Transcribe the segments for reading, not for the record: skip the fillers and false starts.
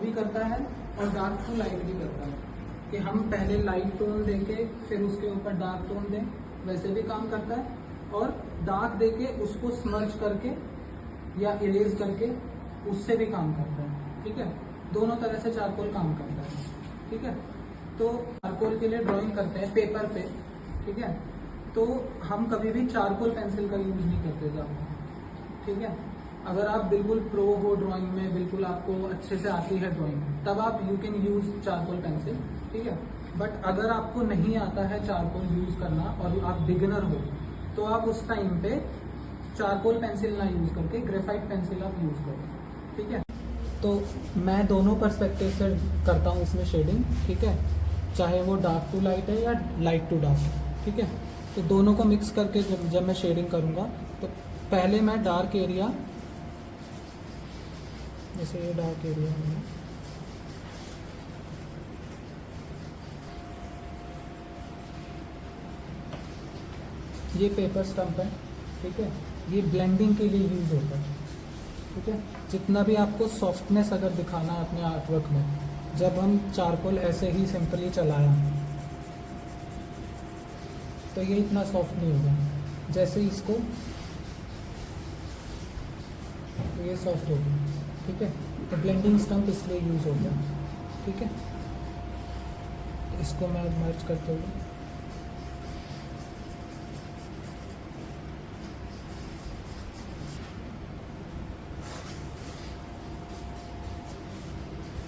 भी करता है और डार्क टू लाइट भी करता है, कि हम पहले लाइट टोन देके फिर उसके ऊपर डार्क टोन दें, वैसे भी काम करता है। और डार्क देके उसको स्मर्ज करके या इरेज करके उससे भी काम करता है। ठीक है, दोनों तरह से चारकोल काम करता है। ठीक है, तो चारकोल के लिए ड्राइंग करते हैं पेपर पे। ठीक है, तो हम कभी भी चारकोल पेंसिल का यूज नहीं करते ज़्यादा। ठीक है, अगर आप बिल्कुल प्रो हो ड्राइंग में, बिल्कुल आपको अच्छे से आती है ड्राइंग, तब आप you can use charcoal pencil. ठीक है, बट अगर आपको नहीं आता है चारकोल यूज करना और आप बिगिनर हो, तो आप उस टाइम पे चारकोल पेंसिल ना यूज करके ग्रेफाइट पेंसिल आप यूज करो। ठीक है, तो मैं दोनों पर्सपेक्टिव से करता हूँ इसमें शेडिंग। ठीक है, चाहे वो डार्क टू लाइट है या लाइट टू डार्क। ठीक है, तो दोनों को मिक्स करके जब मैं शेडिंग करूँगा, तो पहले मैं डार्क एरिया, जैसे ये डार्क एरिया है, ये पेपर स्टम्प है। ठीक है, ये ब्लेंडिंग के लिए यूज होता है। ठीक है, जितना भी आपको सॉफ्टनेस अगर दिखाना है अपने आर्टवर्क में, जब हम चारकोल ऐसे ही सिंपली चलाया तो ये इतना सॉफ्ट नहीं होगा। जैसे इसको, तो ये सॉफ्ट होगा। ठीक है, तो ब्लेंडिंग स्टम्प इसलिए यूज होता है। ठीक है, इसको मैं मर्ज करते हुए,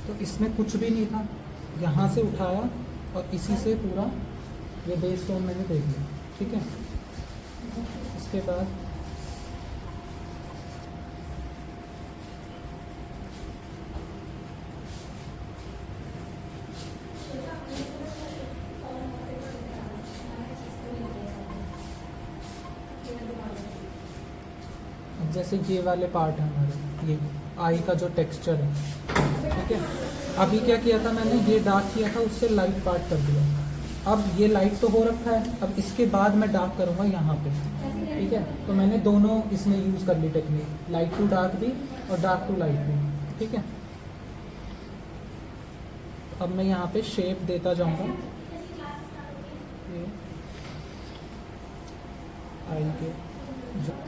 तो इसमें कुछ भी नहीं था, यहाँ से उठाया और इसी से पूरा ये बेस टोन मैंने दे दिया। ठीक है, इसके बाद जैसे ये वाले पार्ट है हमारे, ये आई का जो टेक्सचर है। ठीक है, अभी क्या किया था मैंने, ये डार्क किया था, उससे लाइट पार्ट कर दिया। अब ये लाइट तो हो रखा है, अब इसके बाद मैं डार्क करूँगा यहाँ पे। ठीक है, तो मैंने दोनों इसमें यूज़ कर ली टेक्निक, लाइट टू डार्क भी और डार्क टू लाइट भी। ठीक है, अब मैं यहाँ पे शेप देता जाऊँगा ये आई के जो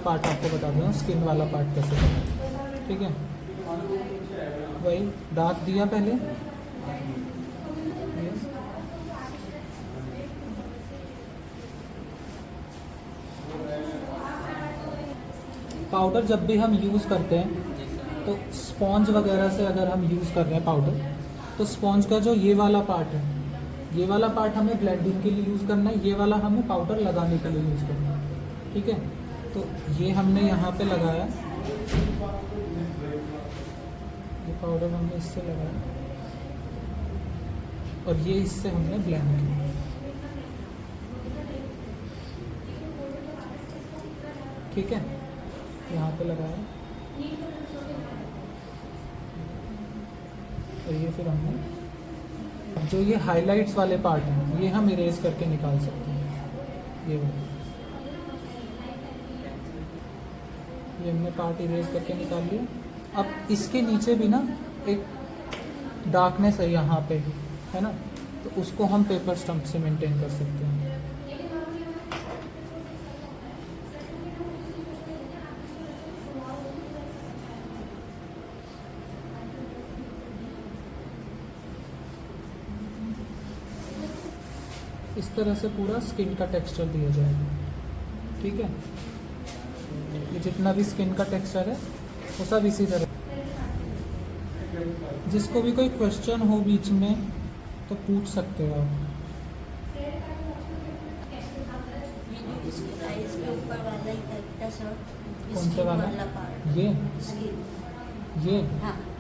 पार्ट आपको बता दूँ, स्किन वाला पार्ट कैसे करना। ठीक है, वही डार्क दिया पहले, पाउडर जब भी हम यूज़ करते हैं तो स्पॉन्ज वगैरह से अगर हम यूज़ कर रहे हैं पाउडर, तो स्पॉन्ज का जो ये वाला पार्ट है, ये वाला पार्ट हमें ब्लेंडिंग के लिए यूज़ करना है, ये वाला हमें पाउडर लगाने के लिए यूज़ करना है। ठीक है, तो ये हमने यहाँ पे लगाया, ये पाउडर हमने इससे लगाया और ये इससे हमने ब्लेंड किया। ठीक है, यहाँ पे लगाया और ये फिर हमने जो ये हाइलाइट्स वाले पार्ट हैं, ये हम इरेज करके निकाल सकते हैं। ये हमने पार्ट इरेज करके निकाल लिया। अब इसके नीचे भी ना एक डार्कनेस है यहाँ पे, है ना, तो उसको हम पेपर स्टम्प से मेंटेन कर सकते हैं। इस तरह से पूरा स्किन का टेक्सचर दिया जाएगा। ठीक है, ये जितना भी स्किन का टेक्सचर है वो सब इसी तरह। जिसको भी कोई क्वेश्चन हो बीच में तो पूछ सकते हो आप। कौन से वाला? ये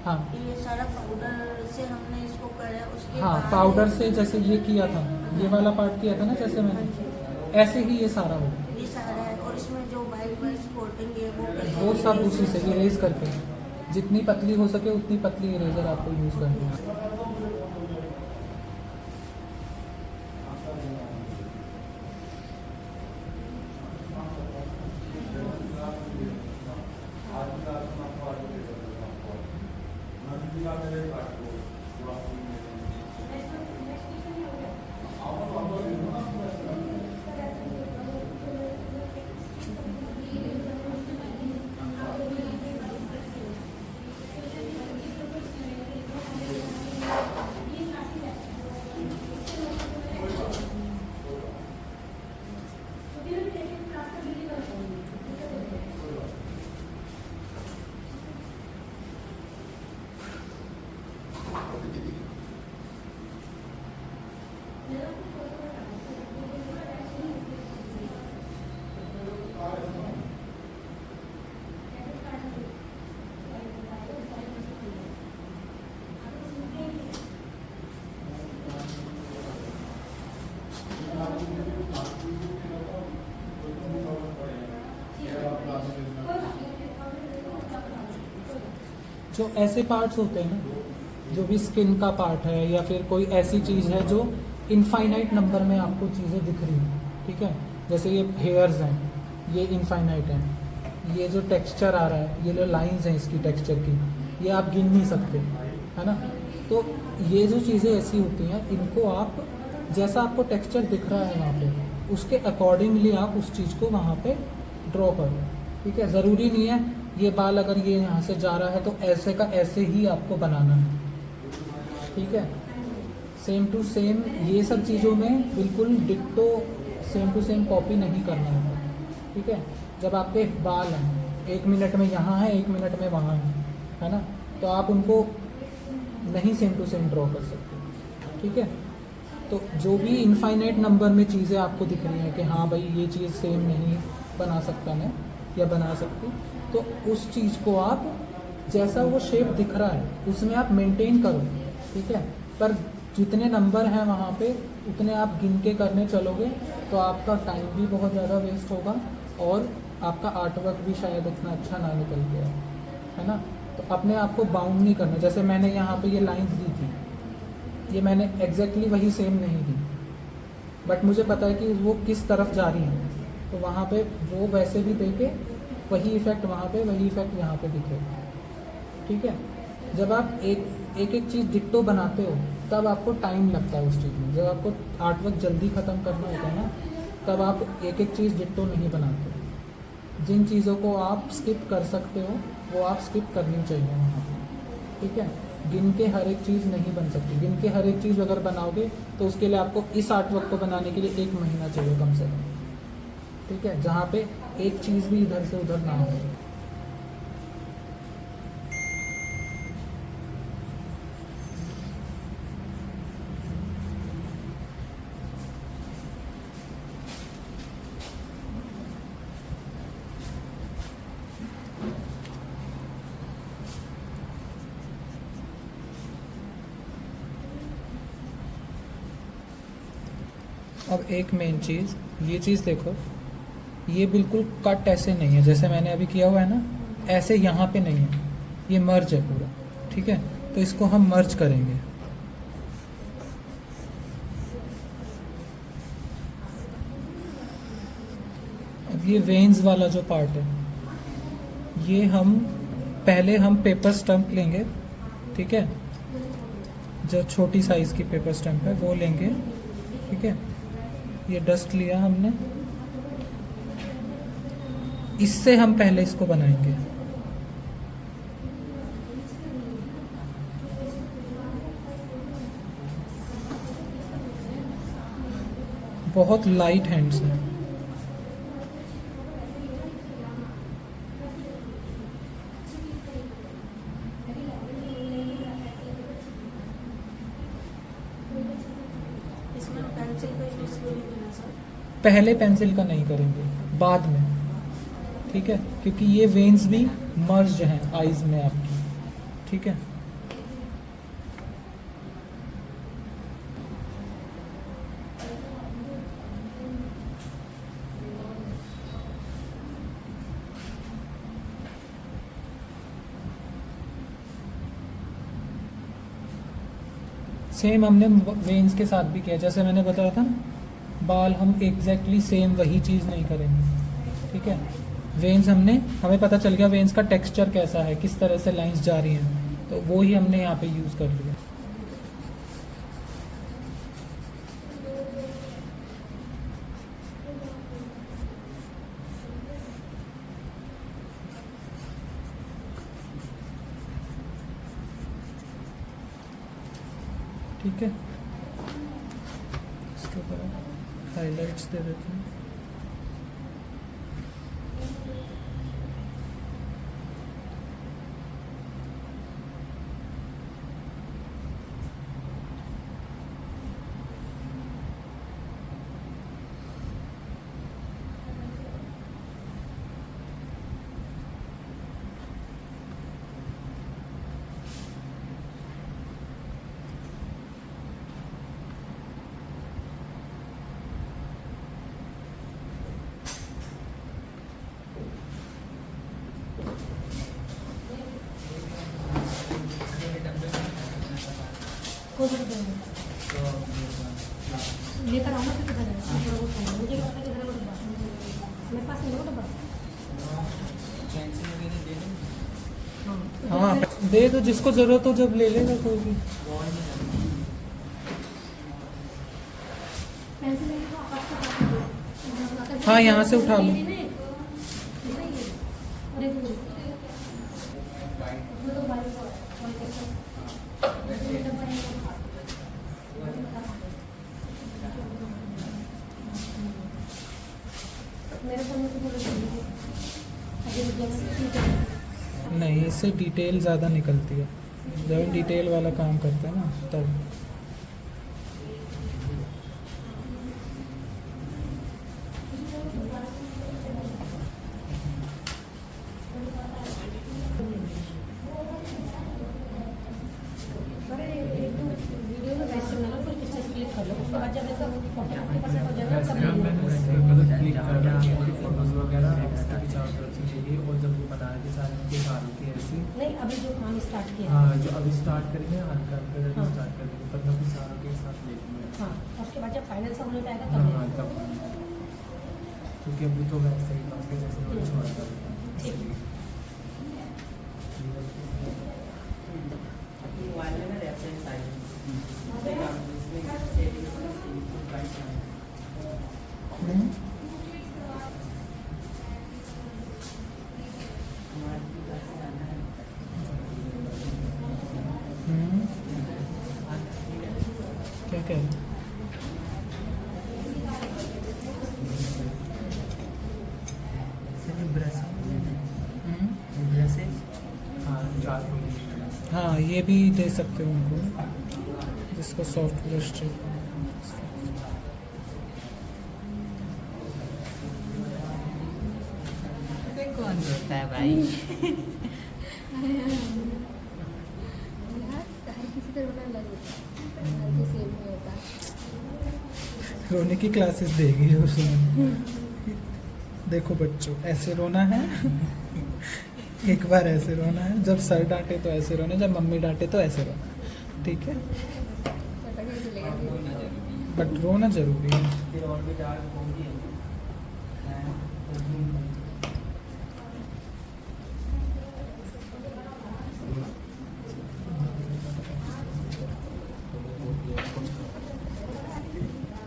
हाँ ये सारा पाउडर से हमने इसको करा, उसके हाँ पाउडर से जैसे ये किया था, ये वाला पार्ट किया था ना जैसे मैंने, ऐसे ही ये सारा होगा। ये सारा है। और इसमें जो वाइट वाइट स्पॉटिंग है वो सब उसी से इरेज करके, जितनी पतली हो सके उतनी पतली इरेजर आपको यूज़ करनी है। जो ऐसे पार्ट्स होते हैं ना, जो भी स्किन का पार्ट है या फिर कोई ऐसी चीज़ है जो इनफाइनाइट नंबर में आपको चीज़ें दिख रही हैं, ठीक है, जैसे ये हेयर्स हैं, ये इनफाइनाइट हैं, ये जो टेक्सचर आ रहा है, ये जो लाइंस हैं इसकी टेक्सचर की, ये आप गिन नहीं सकते, है ना। तो ये जो चीज़ें ऐसी होती हैं, इनको आप जैसा आपको टेक्सचर दिख रहा है वहाँ पे, उसके अकॉर्डिंगली आप उस चीज़ को वहाँ पे ड्रॉ करो, ठीक है। ज़रूरी नहीं है ये बाल अगर ये यहाँ से जा रहा है तो ऐसे का ऐसे ही आपको बनाना है, ठीक है। सेम टू सेम ये सब चीज़ों में बिल्कुल ditto same to same copy नहीं करना है, ठीक है। जब आपके बाल हैं 1 मिनट में यहाँ है 1 मिनट में वहाँ है ना, तो आप उनको नहीं सेम टू सेम ड्रॉ कर सकते, ठीक है। तो जो भी इनफाइनाइट नंबर में चीज़ें आपको दिख रही हैं कि हाँ भाई ये चीज़ सेम नहीं बना सकता मैं या बना सकती, तो उस चीज़ को आप जैसा वो शेप दिख रहा है उसमें आप मेंटेन करो, ठीक है। पर जितने नंबर हैं वहाँ पे उतने आप गिन के करने चलोगे तो आपका टाइम भी बहुत ज़्यादा वेस्ट होगा और आपका आर्ट वर्क भी शायद इतना अच्छा ना निकल के आए, है ना। तो अपने आप को बाउंड नहीं करना। जैसे मैंने यहाँ पे ये लाइंस दी थी, ये मैंने एग्जैक्टली वही सेम नहीं दी, बट मुझे पता है कि वो किस तरफ जा रही है, तो वहाँ पे वो वैसे भी देके वही इफेक्ट वहाँ पे, वही इफेक्ट यहाँ पे दिखेगा, ठीक है। जब आप एक चीज़ डिट्टो बनाते हो तब आपको टाइम लगता है उस चीज़ में। जब आपको आर्ट वर्क जल्दी ख़त्म करना होता है ना, तब आप एक चीज़ डिट्टो नहीं बनाते। जिन चीज़ों को आप स्किप कर सकते हो वो आप स्किप करनी चाहिए वहाँ पर, ठीक है। गिन के हर एक चीज़ नहीं बन सकती। गिन के हर एक चीज़ अगर बनाओगे तो उसके लिए आपको इस आर्ट वर्क को बनाने के लिए 1 महीना चाहिए कम से कम, ठीक है, जहाँ पे एक चीज़ भी इधर से उधर ना हो। अब एक मेन चीज़, ये चीज़ देखो, ये बिल्कुल कट ऐसे नहीं है जैसे मैंने अभी किया हुआ है ना, ऐसे यहाँ पे नहीं है, ये मर्ज है पूरा, ठीक है। तो इसको हम मर्ज करेंगे। अब ये वेन्स वाला जो पार्ट है, ये हम पहले हम पेपर स्टम्प लेंगे, ठीक है, जो छोटी साइज़ की पेपर स्टम्प है वो लेंगे, ठीक है। ये डस्ट लिया हमने, इससे हम पहले इसको बनाएंगे। बहुत लाइट हैंड्स हैं। इसमें पेंसिल का यूज करेंगे ना सर? पहले पेंसिल का नहीं करेंगे, बाद में, ठीक है, क्योंकि ये वेन्स भी मर्ज हैं आईज में आपकी, ठीक है। सेम हमने वेन्स के साथ भी किया, जैसे मैंने बताया था ना, बाल हम एग्जैक्टली सेम वही चीज़ नहीं करेंगे, ठीक है। वेन्स हमें पता चल गया वेन्स का टेक्सचर कैसा है, किस तरह से लाइंस जा रही हैं, तो वो ही हमने यहाँ पे यूज़ कर लिया। ठीक है, इसके बाद हाइलाइट्स दे देते हैं। लेकर आऊँ ना, किधर है मुझे क्या पता किधर है वो डब्बा, मेरे पास नहीं है वो डब्बा। हाँ दे दो, जिसको ज़रूरत हो जब ले लेगा कोई भी। पेंसिल लेके तो आकाश को पास में दो। हाँ, यहाँ से उठा लो। अरे वो उसमें तो बाइक मेरे सामने तो बोलो नहीं, इससे डिटेल ज़्यादा निकलती है, जब डिटेल वाला काम करते हैं ना तब। वीडियो में वैसे बना लो, फिर पिक्चर्स क्लिक कर लो, उसके बाद जब इसका फोटो आपके पास हो जाएगा तब ले लो। क्लिक कर रहा है फोटोज वगैरह एक्स्ट्रा की चार तरफ से चाहिए, और जब वो बता रहे सारे के सारों की ऐसी। नहीं, अभी जो काम स्टार्ट किया हाँ, जो अभी स्टार्ट करेंगे हल्का हल्का हाँ। स्टार्ट कर देंगे, तब मैं सारों के साथ ले लूँगा। हाँ, और उसके बाद जब फाइनल सब होने पे आएगा हाँ तब ले हाँ, लो। तब क्योंकि अभी तो वैसे ही काफी जैसे वो छोड़ कर ठीक है। क्या कह रहे हैं? हाँ, ये भी दे सकते हो उनको, जिसको सॉफ्ट ब्रश चाहिए। कौन रोता है भाई? हर किसी का रोना अलग होता है, हर कोई सेम नहीं होता। रोने की क्लासेस देगी उसमें। देखो बच्चों, ऐसे रोना है, एक बार ऐसे रोना है, जब सर डांटे तो ऐसे रोना, जब मम्मी डांटे तो ऐसे रोना, ठीक है। पता कैसे चलेगा कि बट रोना जरूरी है।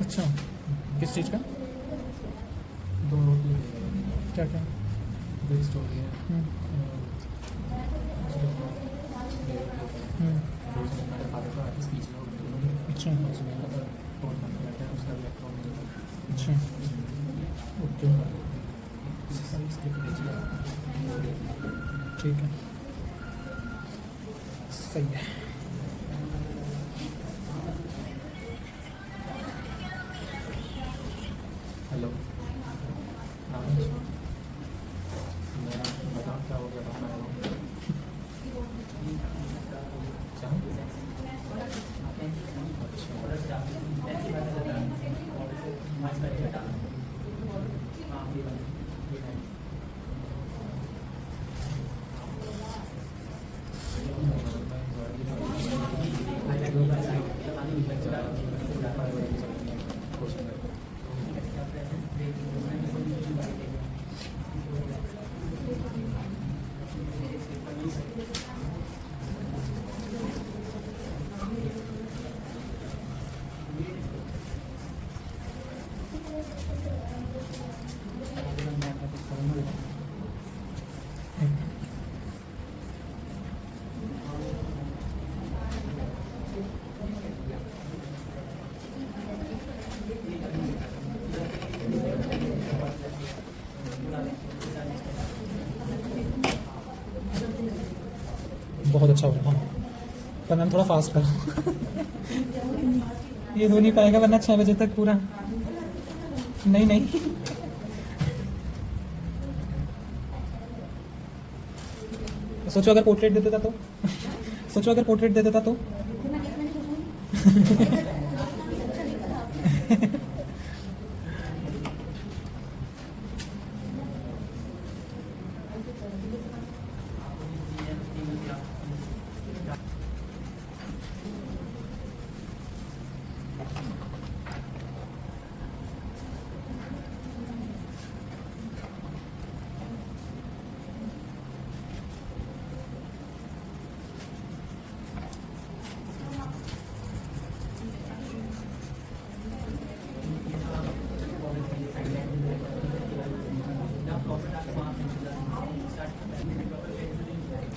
अच्छा, किस चीज़ का? दो रोटी क्या क्या? वेस्ट हो गया हम्म, हम्म, अच्छा अच्छा, ओके, ठीक है, सही है। हेलो, बताओ क्या हो गया? बहुत अच्छा हुआ, हाँ। पर मैम थोड़ा फास्ट करो। ये हो नहीं पाएगा वरना 6 बजे तक पूरा। नहीं नहीं, सोचो अगर पोर्ट्रेट दे देता तो। सोचो अगर पोर्ट्रेट दे देता तो।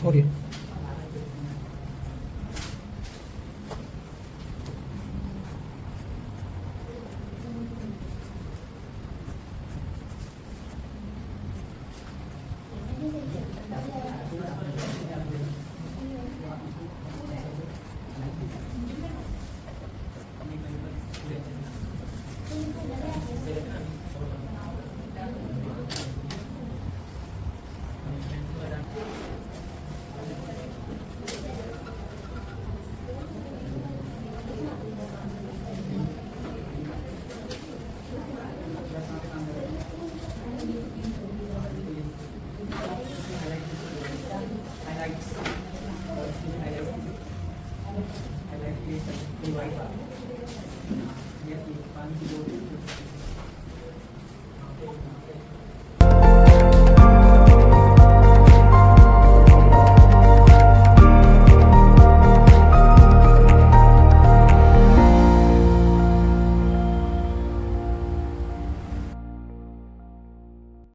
हो रही है। I like